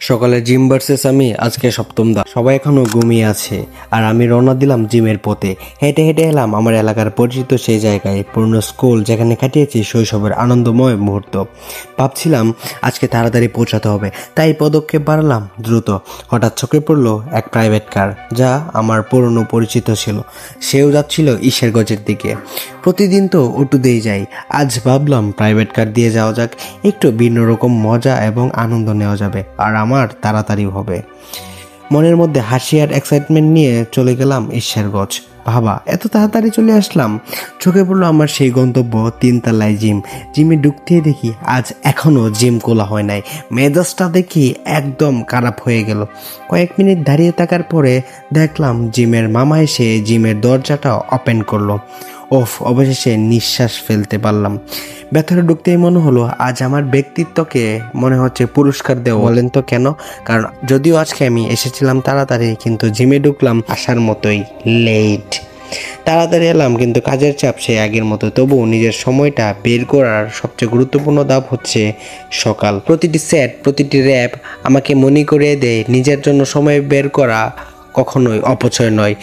সকালে gym versus আমি আজকে সপ্তম দা। সবাই এখনো ঘুমিয়ে আছে আর আমি রওনা দিলাম জিমের পথে। হেঁটে হেঁটে এলাম আমার এলাকার পরিচিত সেই জায়গায়, পুরনো স্কুল যেখানে কাটিয়েছি শৈশবের আনন্দময় মুহূর্ত। ভাবছিলাম আজকে তাড়াতাড়ি পৌঁছাতে হবে, তাই পদক্ষেপ বাড়ালাম দ্রুত। হঠাৎ চোখে পড়লো এক প্রাইভেট কার, যা আমার পুরনো পরিচিত ছিল। সেও যাচ্ছিল ঈশ্বরগঞ্জের দিকে। প্রতিদিন তো অটোতেই যাই, আজ ভাবলাম প্রাইভেট কার দিয়ে যাওয়া যাক, একটু ভিন্ন রকম মজা এবং আনন্দ নেওয়া যাবে আর আমার তাড়াতাড়ি হবে। মনের মধ্যে হাসি আর এক্সাইটমেন্ট নিয়ে চলে গেলাম ঈশ্বরগঞ্জ। ভাবা, এত তাড়াতাড়ি চলে আসলাম। চোখে পড়লো আমার সেই গন্তব্য, 3 তলায় জিম। জিমে ঢুকতেই দেখি আজ এখনও জিম খোলা হয় নাই। মেজাজটা দেখি একদম খারাপ হয়ে গেল। কয়েক মিনিট দাঁড়িয়ে থাকার পরে দেখলাম জিমের মামা এসে জিমের দরজাটা ওপেন করলো। অবশেষে নিঃশ্বাস ফেলতে পারলাম। ভেতরে ঢুকতেই মনে হলো আজ আমার ব্যক্তিত্বকে মনে হচ্ছে পুরস্কার দেওয়া। বলেন তো কেন? কারণ যদিও আজকে আমি এসেছিলাম তাড়াতাড়ি, কিন্তু জিমে ঢুকলাম আসার মতোই লেট। তাড়াতাড়ি এলাম কিন্তু কাজের চাপ সেই আগের মতো। তবুও নিজের সময়টা বের করার সবচেয়ে গুরুত্বপূর্ণ ধাপ হচ্ছে সকাল। প্রতিটি সেট, প্রতিটি র্যাপ আমাকে মনে করিয়ে দেয় নিজের জন্য সময় বের করা কখনোই অপচয় নয়।